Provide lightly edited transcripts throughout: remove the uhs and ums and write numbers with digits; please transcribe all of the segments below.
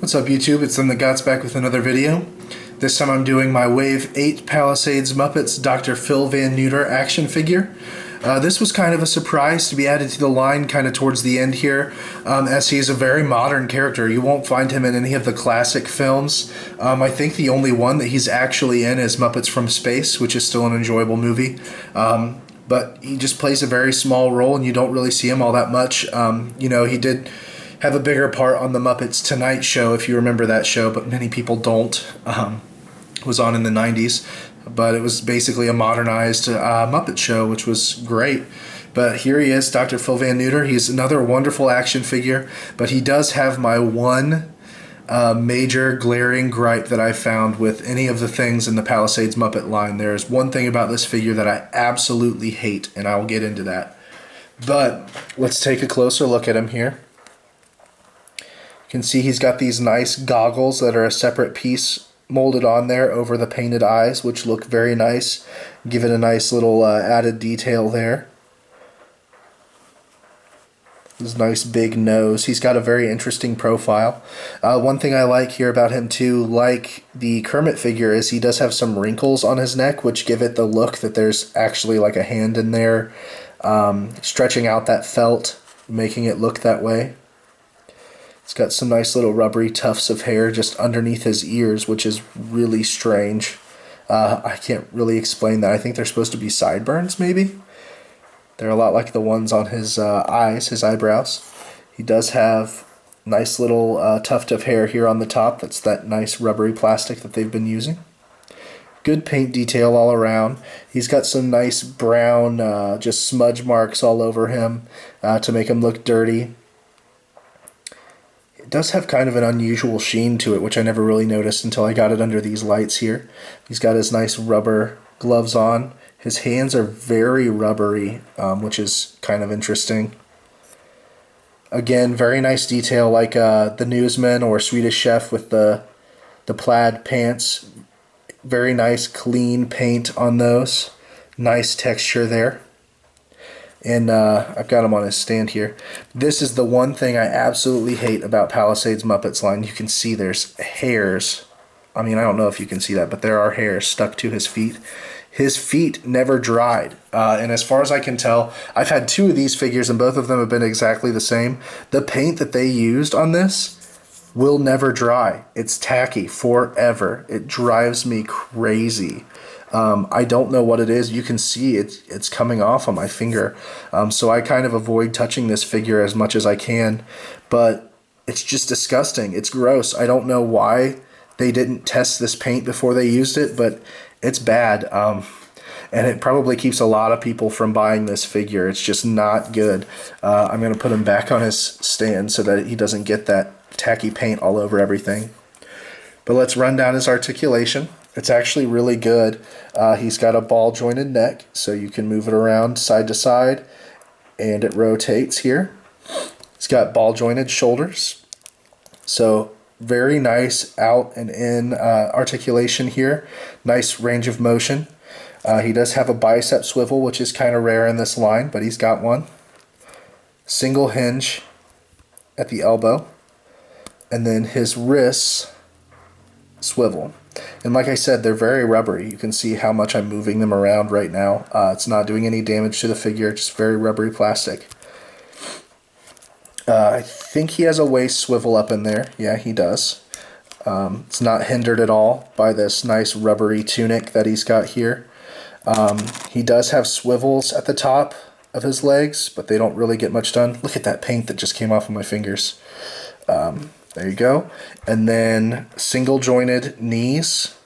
What's up YouTube, it's themthatgots back with another video. This time I'm doing my Wave 8 Palisades Muppets Dr. Phil Van Neuter action figure. This was kind of a surprise to be added to the line kind of towards the end here, as he is a very modern character. You won't find him in any of the classic films. I think the only one that he's actually in is Muppets from Space, which is still an enjoyable movie. But he just plays a very small role and you don't really see him all that much. He did have a bigger part on the Muppets Tonight Show, if you remember that show, but many people don't. It was on in the 90s, but it was basically a modernized Muppet show, which was great. But here he is, Dr. Phil Van Neuter. He's another wonderful action figure, but he does have my one major glaring gripe that I found with any of the things in the Palisades Muppet line. There's one thing about this figure that I absolutely hate, and I'll get into that. But let's take a closer look at him here. You can see he's got these nice goggles that are a separate piece molded on there over the painted eyes, which look very nice. Give it a nice little added detail there. His nice big nose. He's got a very interesting profile. One thing I like here about him too, like the Kermit figure, is he does have some wrinkles on his neck, which give it the look that there's actually like a hand in there, stretching out that felt, making it look that way. He's got some nice little rubbery tufts of hair just underneath his ears, which is really strange. I can't really explain that. I think they're supposed to be sideburns, maybe? They're a lot like the ones on his eyes, his eyebrows. He does have nice little tuft of hair here on the top. That's that nice rubbery plastic that they've been using. Good paint detail all around. He's got some nice brown just smudge marks all over him to make him look dirty. It does have kind of an unusual sheen to it, which I never really noticed until I got it under these lights here. He's got his nice rubber gloves on. His hands are very rubbery, which is kind of interesting. Again, very nice detail, like the newsman or Swedish chef with the plaid pants. Very nice clean paint on those. Nice texture there. And I've got him on his stand here. This is the one thing I absolutely hate about Palisades Muppets line. You can see there's hairs. I mean, I don't know if you can see that, but there are hairs stuck to his feet. His feet never dried. And as far as I can tell, I've had two of these figures and both of them have been exactly the same. The paint that they used on this will never dry. It's tacky forever. It drives me crazy. I don't know what it is. You can see it's coming off on my finger. So I kind of avoid touching this figure as much as I can. But it's just disgusting. It's gross. I don't know why they didn't test this paint before they used it, but it's bad. And it probably keeps a lot of people from buying this figure. It's just not good. I'm going to put him back on his stand so that he doesn't get that tacky paint all over everything. But let's run down his articulation. It's actually really good. He's got a ball jointed neck, so you can move it around side to side, and it rotates here. He's got ball jointed shoulders, so very nice out and in articulation here. Nice range of motion. He does have a bicep swivel, which is kind of rare in this line, but he's got one. Single hinge at the elbow, and then his wrists swivel. And like I said, they're very rubbery. You can see how much I'm moving them around right now. It's not doing any damage to the figure, just very rubbery plastic. I think he has a waist swivel up in there. Yeah, he does. It's not hindered at all by this nice rubbery tunic that he's got here. He does have swivels at the top of his legs, but they don't really get much done. Look at that paint that just came off of my fingers. There you go. And then single jointed knees.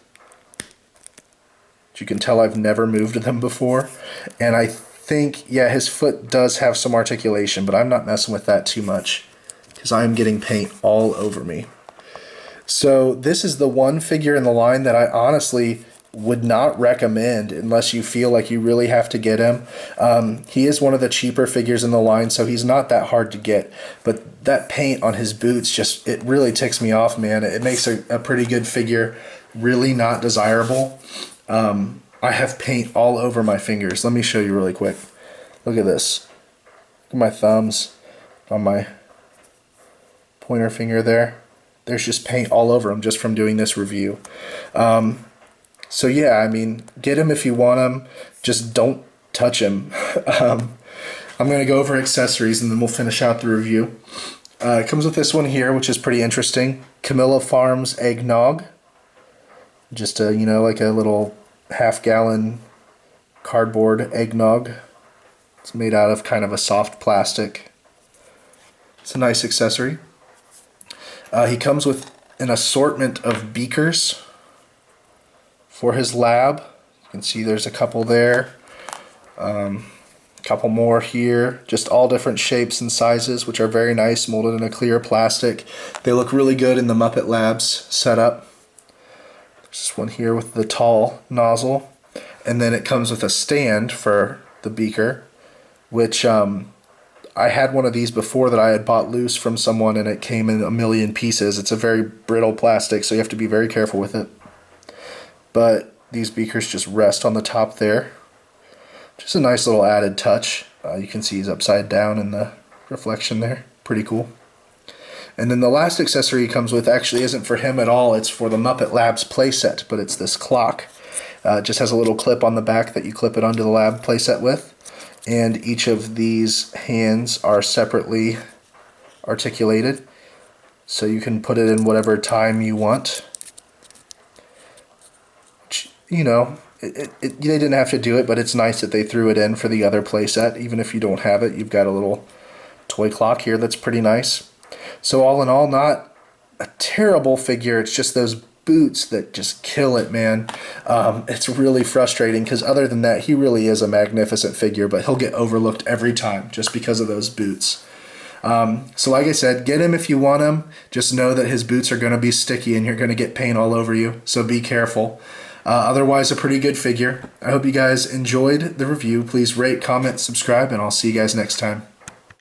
You can tell I've never moved them before. And I think, yeah, his foot does have some articulation, but I'm not messing with that too much because I'm getting paint all over me. So this is the one figure in the line that I honestly would not recommend unless you feel like you really have to get him. He is one of the cheaper figures in the line, so he's not that hard to get. But that paint on his boots, it really ticks me off, man. It makes a pretty good figure really not desirable. I have paint all over my fingers. Let me show you really quick. Look at this. Look at my thumbs on my pointer finger there. there's just paint all over him just from doing this review. So yeah, I mean, get him if you want him. Just don't touch him. I'm going to go over accessories and then we'll finish out the review. It comes with this one here, which is pretty interesting. Camilla Farms Eggnog. Just a, you know, like a little half-gallon cardboard eggnog. It's made out of kind of a soft plastic. It's a nice accessory. He comes with an assortment of beakers for his lab. You can see there's a couple there. Couple more here, just all different shapes and sizes, which are very nice, molded in a clear plastic. They look really good in the Muppet Labs setup. There's this one here with the tall nozzle, and then it comes with a stand for the beaker, which I had one of these before that I had bought loose from someone, and it came in a million pieces. It's a very brittle plastic, so you have to be very careful with it. But these beakers just rest on the top there. Just a nice little added touch. You can see he's upside down in the reflection there. Pretty cool. And then the last accessory he comes with actually isn't for him at all. It's for the Muppet Labs playset, but it's this clock. It just has a little clip on the back that you clip it onto the lab playset with. And each of these hands are separately articulated, so you can put it in whatever time you want. You know, they didn't have to do it, but it's nice that they threw it in for the other playset. Even if you don't have it, you've got a little toy clock here that's pretty nice. So all in all, not a terrible figure. It's just those boots that just kill it, man. It's really frustrating because other than that, he really is a magnificent figure, but he'll get overlooked every time just because of those boots. So like I said, get him if you want him. Just know that his boots are going to be sticky and you're going to get paint all over you, so be careful. Otherwise, a pretty good figure. I hope you guys enjoyed the review. Please rate, comment, subscribe, and I'll see you guys next time.